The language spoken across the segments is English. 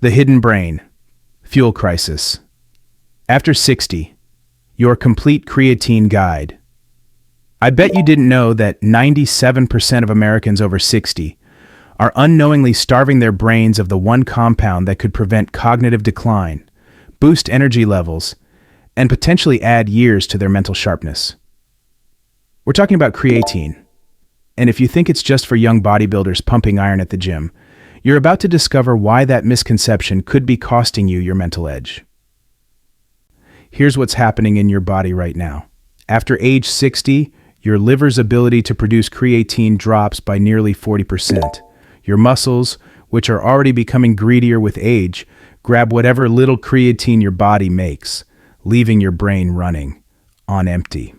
The hidden brain. Fuel crisis. After 60, your complete creatine guide. I bet you didn't know that 97% of Americans over 60 are unknowingly starving their brains of the one compound that could prevent cognitive decline, boost energy levels, and potentially add years to their mental sharpness. We're talking about creatine, and if you think it's just for young bodybuilders pumping iron at the gym, you're about to discover why that misconception could be costing you your mental edge. Here's what's happening in your body right now. After age 60, your liver's ability to produce creatine drops by nearly 40%. Your muscles, which are already becoming greedier with age, grab whatever little creatine your body makes, leaving your brain running on empty.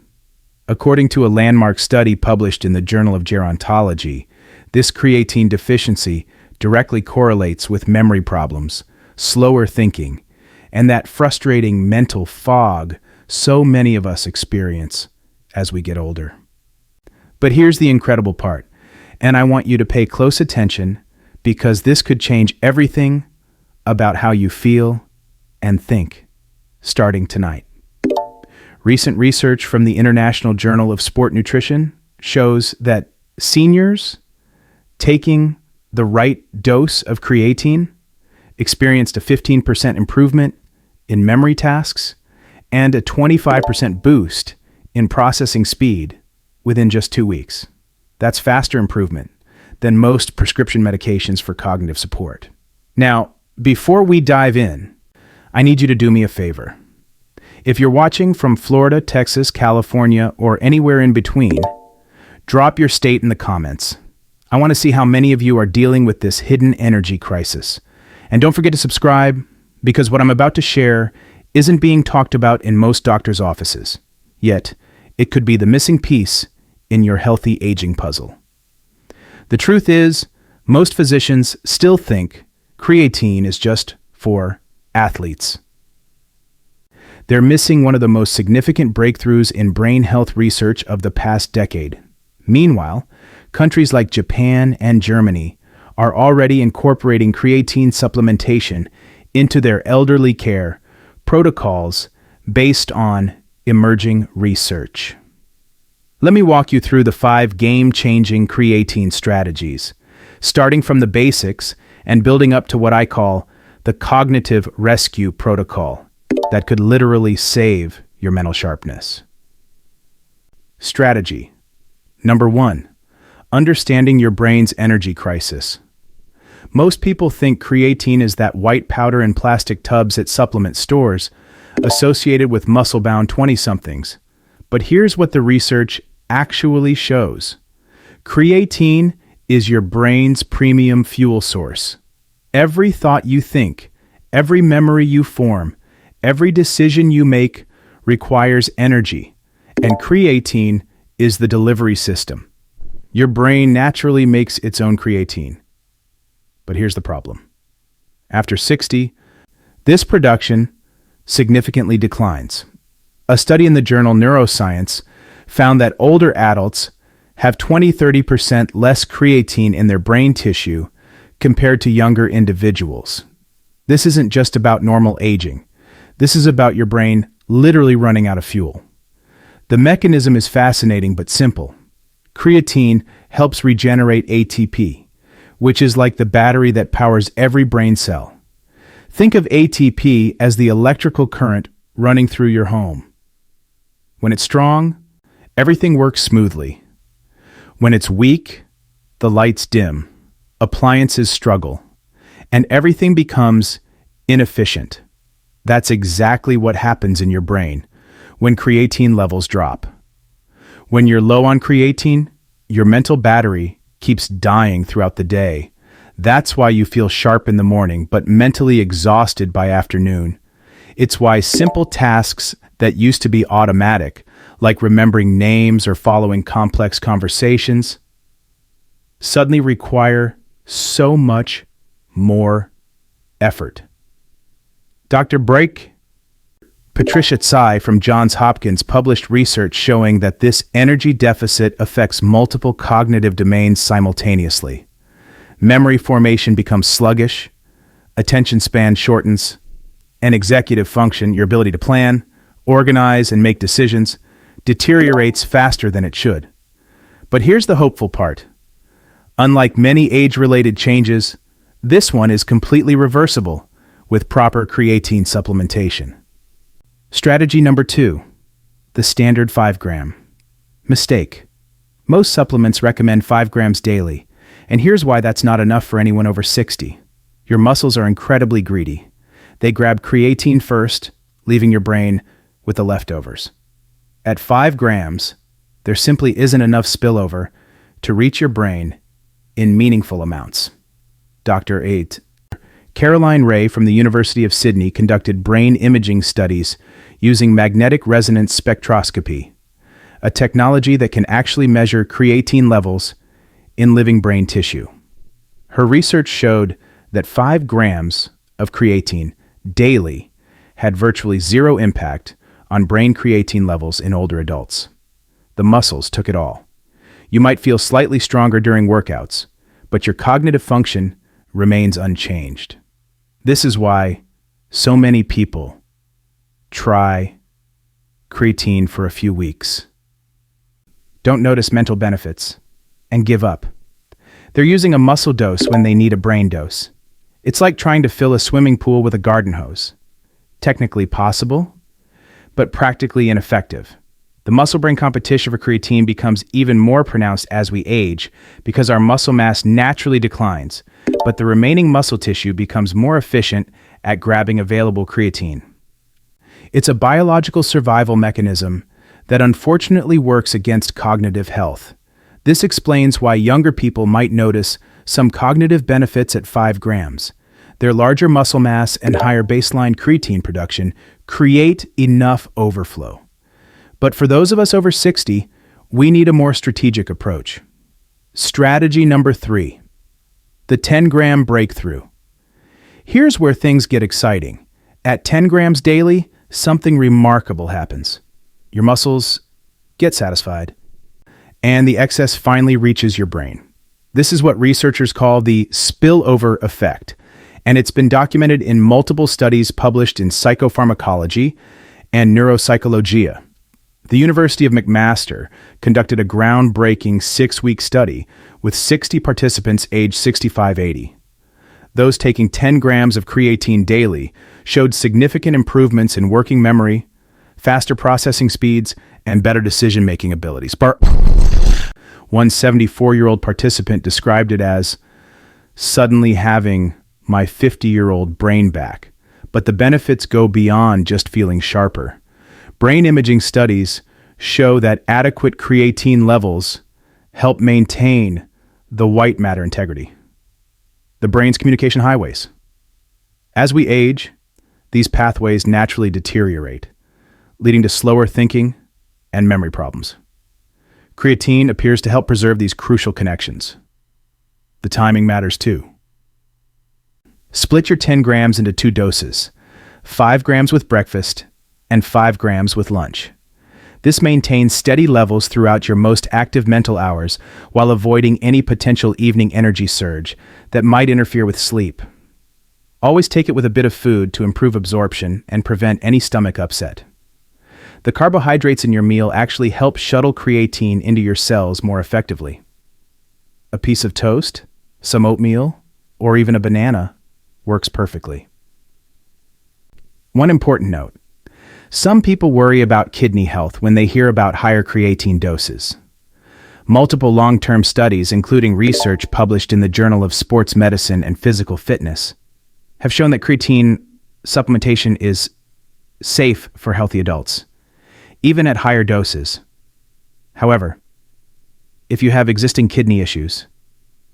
According to a landmark study published in the Journal of Gerontology, this creatine deficiency directly correlates with memory problems, slower thinking, and that frustrating mental fog so many of us experience as we get older. But here's the incredible part, and I want you to pay close attention because this could change everything about how you feel and think starting tonight. Recent research from the International Journal of Sport Nutrition shows that seniors taking the right dose of creatine experienced a 15% improvement in memory tasks and a 25% boost in processing speed within just 2 weeks. That's faster improvement than most prescription medications for cognitive support. Now, before we dive in, I need you to do me a favor. If you're watching from Florida, Texas, California, or anywhere in between, drop your state in the comments. I want to see how many of you are dealing with this hidden energy crisis. And don't forget to subscribe, because what I'm about to share isn't being talked about in most doctors' offices. Yet, it could be the missing piece in your healthy aging puzzle. The truth is, most physicians still think creatine is just for athletes. They're missing one of the most significant breakthroughs in brain health research of the past decade. Meanwhile, countries like Japan and Germany are already incorporating creatine supplementation into their elderly care protocols based on emerging research. Let me walk you through the 5 game-changing creatine strategies, starting from the basics and building up to what I call the cognitive rescue protocol that could literally save your mental sharpness. Strategy. Number 1. Understanding your brain's energy crisis. Most people think creatine is that white powder in plastic tubs at supplement stores associated with muscle-bound 20-somethings. But here's what the research actually shows. Creatine is your brain's premium fuel source. Every thought you think, every memory you form, every decision you make requires energy, and creatine is the delivery system. Your brain naturally makes its own creatine. But here's the problem. After 60, this production significantly declines. A study in the journal Neuroscience found that older adults have 20-30% less creatine in their brain tissue compared to younger individuals. This isn't just about normal aging. This is about your brain literally running out of fuel. The mechanism is fascinating but simple. Creatine helps regenerate ATP, which is like the battery that powers every brain cell. Think of ATP as the electrical current running through your home. When it's strong, everything works smoothly. When it's weak, the lights dim, appliances struggle, and everything becomes inefficient. That's exactly what happens in your brain when creatine levels drop. When you're low on creatine, your mental battery keeps dying throughout the day. That's why you feel sharp in the morning, but mentally exhausted by afternoon. It's why simple tasks that used to be automatic, like remembering names or following complex conversations, suddenly require so much more effort. Dr. Patricia Tsai from Johns Hopkins published research showing that this energy deficit affects multiple cognitive domains simultaneously. Memory formation becomes sluggish, attention span shortens, and executive function, your ability to plan, organize, and make decisions, deteriorates faster than it should. But here's the hopeful part. Unlike many age-related changes, this one is completely reversible with proper creatine supplementation. Strategy number 2, the standard 5 gram. Mistake. Most supplements recommend 5 grams daily, and here's why that's not enough for anyone over 60. Your muscles are incredibly greedy. They grab creatine first, leaving your brain with the leftovers. At 5 grams, there simply isn't enough spillover to reach your brain in meaningful amounts. Dr. Caroline Ray from the University of Sydney conducted brain imaging studies using magnetic resonance spectroscopy, a technology that can actually measure creatine levels in living brain tissue. Her research showed that 5 grams of creatine daily had virtually zero impact on brain creatine levels in older adults. The muscles took it all. You might feel slightly stronger during workouts, but your cognitive function remains unchanged. This is why so many people try creatine for a few weeks, don't notice mental benefits, and give up. They're using a muscle dose when they need a brain dose. It's like trying to fill a swimming pool with a garden hose. Technically possible, but practically ineffective. The muscle-brain competition for creatine becomes even more pronounced as we age because our muscle mass naturally declines, but the remaining muscle tissue becomes more efficient at grabbing available creatine. It's a biological survival mechanism that unfortunately works against cognitive health. This explains why younger people might notice some cognitive benefits at 5 grams. Their larger muscle mass and higher baseline creatine production create enough overflow. But for those of us over 60, we need a more strategic approach. Strategy number 3, the 10-gram breakthrough. Here's where things get exciting. At 10 grams daily, something remarkable happens. Your muscles get satisfied, and the excess finally reaches your brain. This is what researchers call the spillover effect, and it's been documented in multiple studies published in Psychopharmacology and Neuropsychologia. The University of McMaster conducted a groundbreaking 6-week study with 60 participants aged 65-80. Those taking 10 grams of creatine daily showed significant improvements in working memory, faster processing speeds, and better decision-making abilities. One 74-year-old participant described it as suddenly having my 50-year-old brain back, but the benefits go beyond just feeling sharper. Brain imaging studies show that adequate creatine levels help maintain the white matter integrity, the brain's communication highways. As we age, these pathways naturally deteriorate, leading to slower thinking and memory problems. Creatine appears to help preserve these crucial connections. The timing matters too. Split your 10 grams into 2 doses, 5 grams with breakfast and 5 grams with lunch. This maintains steady levels throughout your most active mental hours while avoiding any potential evening energy surge that might interfere with sleep. Always take it with a bit of food to improve absorption and prevent any stomach upset. The carbohydrates in your meal actually help shuttle creatine into your cells more effectively. A piece of toast, some oatmeal, or even a banana works perfectly. One important note. Some people worry about kidney health when they hear about higher creatine doses. Multiple long-term studies, including research published in the Journal of Sports Medicine and Physical Fitness, have shown that creatine supplementation is safe for healthy adults, even at higher doses. However, if you have existing kidney issues,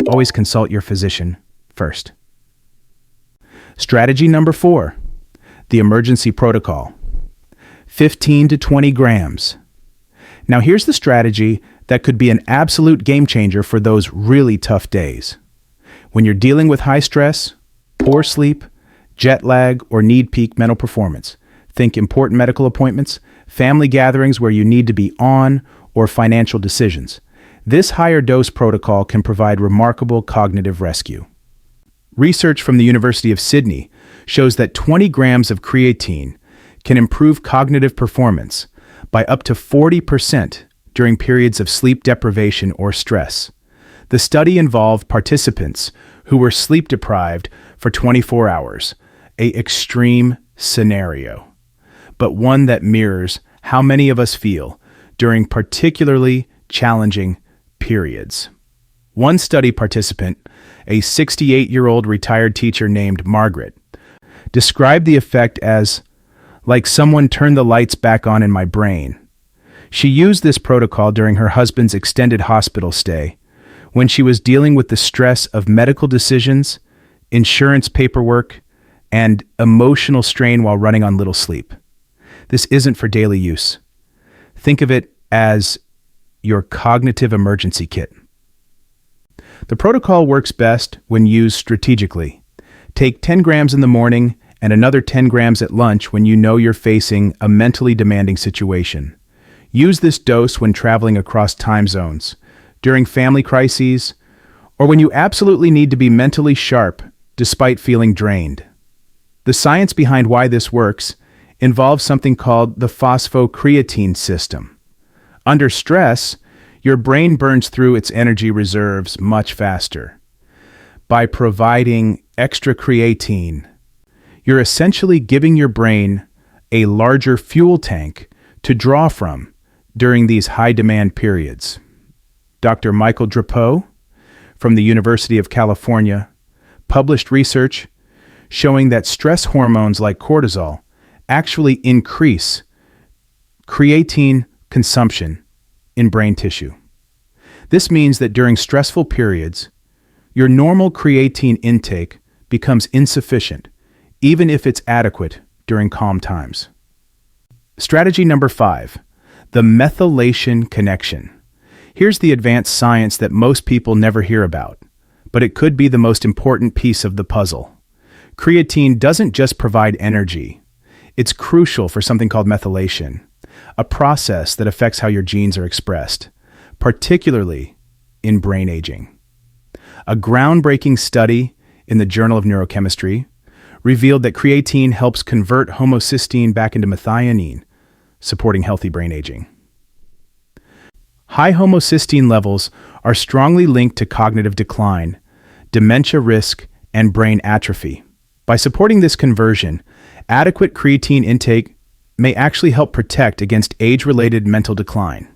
always consult your physician first. Strategy number 4, the emergency protocol. 15 to 20 grams. Now here's the strategy that could be an absolute game changer for those really tough days. When you're dealing with high stress, poor sleep, jet lag, or need peak mental performance, think important medical appointments, family gatherings where you need to be on, or financial decisions. This higher dose protocol can provide remarkable cognitive rescue. Research from the University of Sydney shows that 20 grams of creatine can improve cognitive performance by up to 40% during periods of sleep deprivation or stress. The study involved participants who were sleep deprived for 24 hours, an extreme scenario, but one that mirrors how many of us feel during particularly challenging periods. One study participant, a 68-year-old retired teacher named Margaret, described the effect as like someone turned the lights back on in my brain. She used this protocol during her husband's extended hospital stay, when she was dealing with the stress of medical decisions, insurance paperwork, and emotional strain while running on little sleep. This isn't for daily use. Think of it as your cognitive emergency kit. The protocol works best when used strategically. Take 10 grams in the morning and another 10 grams at lunch when you know you're facing a mentally demanding situation. Use this dose when traveling across time zones, during family crises, or when you absolutely need to be mentally sharp despite feeling drained. The science behind why this works involves something called the phosphocreatine system. Under stress, your brain burns through its energy reserves much faster. By providing extra creatine, you're essentially giving your brain a larger fuel tank to draw from during these high-demand periods. Dr. Michael Drapeau from the University of California published research showing that stress hormones like cortisol actually increase creatine consumption in brain tissue. This means that during stressful periods, your normal creatine intake becomes insufficient, even if it's adequate during calm times. Strategy number 5, the methylation connection. Here's the advanced science that most people never hear about, but it could be the most important piece of the puzzle. Creatine doesn't just provide energy. It's crucial for something called methylation, a process that affects how your genes are expressed, particularly in brain aging. A groundbreaking study in the Journal of Neurochemistry revealed that creatine helps convert homocysteine back into methionine, supporting healthy brain aging. High homocysteine levels are strongly linked to cognitive decline, dementia risk, and brain atrophy. By supporting this conversion, adequate creatine intake may actually help protect against age-related mental decline.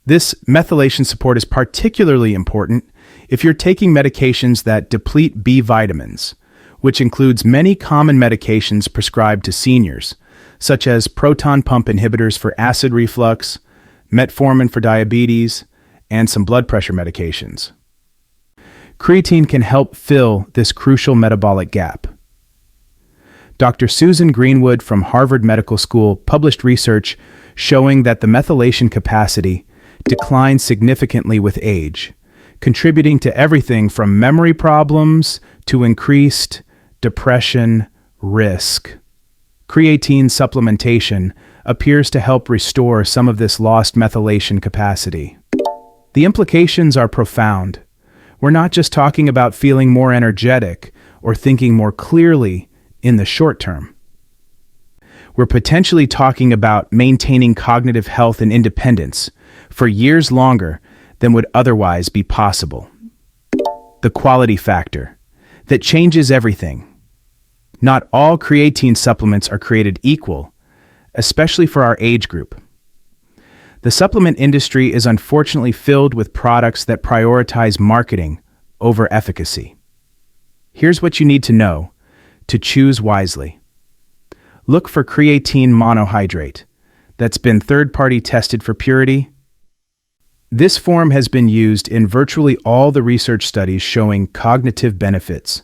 This methylation support is particularly important if you're taking medications that deplete B vitamins, which includes many common medications prescribed to seniors, such as proton pump inhibitors for acid reflux, metformin for diabetes, and some blood pressure medications. Creatine can help fill this crucial metabolic gap. Dr. Susan Greenwood from Harvard Medical School published research showing that the methylation capacity declines significantly with age, contributing to everything from memory problems to increased depression risk. Creatine supplementation appears to help restore some of this lost methylation capacity. The implications are profound. We're not just talking about feeling more energetic or thinking more clearly in the short term. We're potentially talking about maintaining cognitive health and independence for years longer than would otherwise be possible. The quality factor that changes everything. Not all creatine supplements are created equal, especially for our age group. The supplement industry is unfortunately filled with products that prioritize marketing over efficacy. Here's what you need to know to choose wisely. Look for creatine monohydrate that's been third-party tested for purity. This form has been used in virtually all the research studies showing cognitive benefits.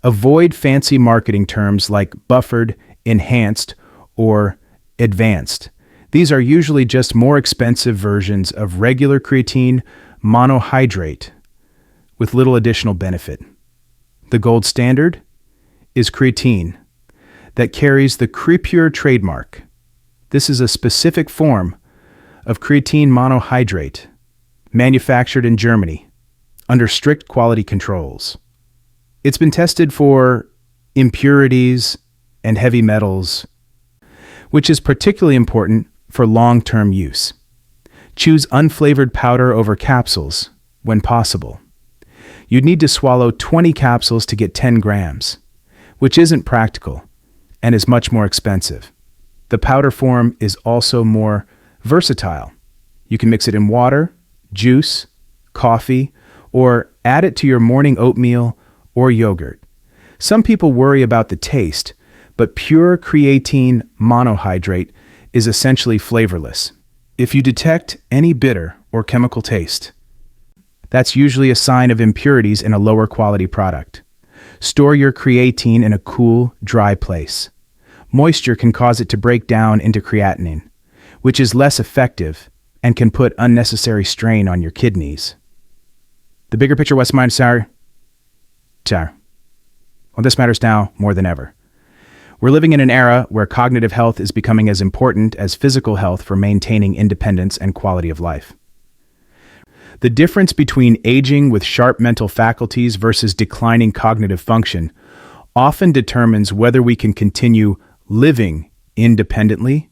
Avoid fancy marketing terms like buffered, enhanced, or advanced. These are usually just more expensive versions of regular creatine monohydrate with little additional benefit. The gold standard is creatine that carries the Crepure trademark. This is a specific form of creatine monohydrate manufactured in Germany under strict quality controls. It's been tested for impurities and heavy metals, which is particularly important for long-term use. Choose unflavored powder over capsules when possible. You'd need to swallow 20 capsules to get 10 grams, which isn't practical and is much more expensive. The powder form is also more versatile. You can mix it in water, juice, coffee, or add it to your morning oatmeal or yogurt. Some people worry about the taste, but pure creatine monohydrate is essentially flavorless. If you detect any bitter or chemical taste, that's usually a sign of impurities in a lower quality product. Store your creatine in a cool, dry place. Moisture can cause it to break down into creatinine, which is less effective and can put unnecessary strain on your kidneys. The bigger picture, what's mine, sir? Well, this matters now more than ever. We're living in an era where cognitive health is becoming as important as physical health for maintaining independence and quality of life. The difference between aging with sharp mental faculties versus declining cognitive function often determines whether we can continue living independently,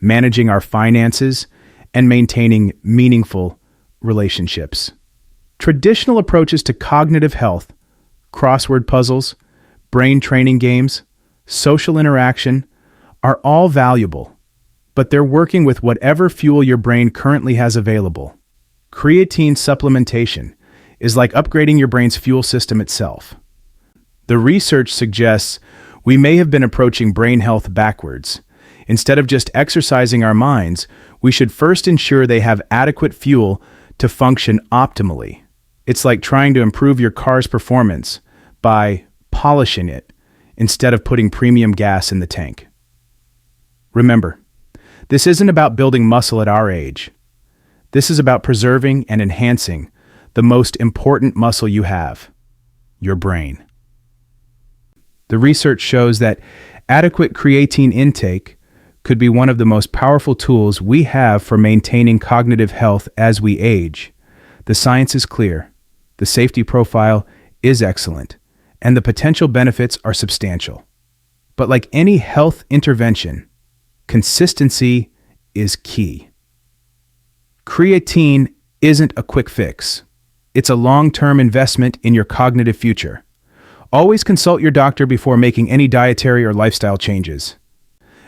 managing our finances, and maintaining meaningful relationships. Traditional approaches to cognitive health, crossword puzzles, brain training games, social interaction, are all valuable, but they're working with whatever fuel your brain currently has available. Creatine supplementation is like upgrading your brain's fuel system itself. The research suggests we may have been approaching brain health backwards. Instead of just exercising our minds, we should first ensure they have adequate fuel to function optimally. It's like trying to improve your car's performance by polishing it instead of putting premium gas in the tank. Remember, this isn't about building muscle at our age. This is about preserving and enhancing the most important muscle you have, your brain. The research shows that adequate creatine intake could be one of the most powerful tools we have for maintaining cognitive health as we age. The science is clear, the safety profile is excellent, and the potential benefits are substantial. But like any health intervention, consistency is key. Creatine isn't a quick fix. It's a long-term investment in your cognitive future. Always consult your doctor before making any dietary or lifestyle changes,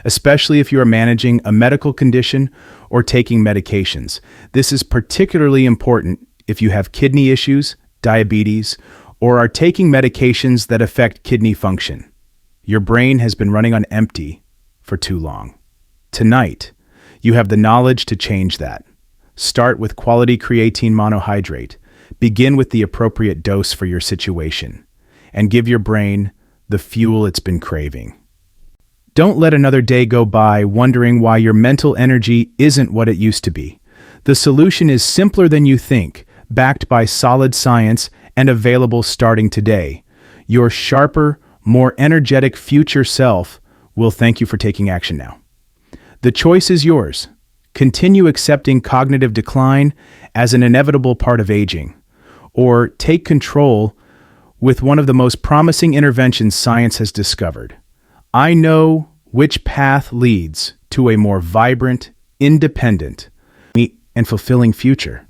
especially if you are managing a medical condition or taking medications. This is particularly important if you have kidney issues, diabetes, or are taking medications that affect kidney function. Your brain has been running on empty for too long. Tonight, you have the knowledge to change that. Start with quality creatine monohydrate. Begin with the appropriate dose for your situation, and give your brain the fuel it's been craving. Don't let another day go by wondering why your mental energy isn't what it used to be. The solution is simpler than you think, backed by solid science and available starting today. Your sharper, more energetic future self will thank you for taking action now. The choice is yours. Continue accepting cognitive decline as an inevitable part of aging, or take control with one of the most promising interventions science has discovered. I know which path leads to a more vibrant, independent, and fulfilling future.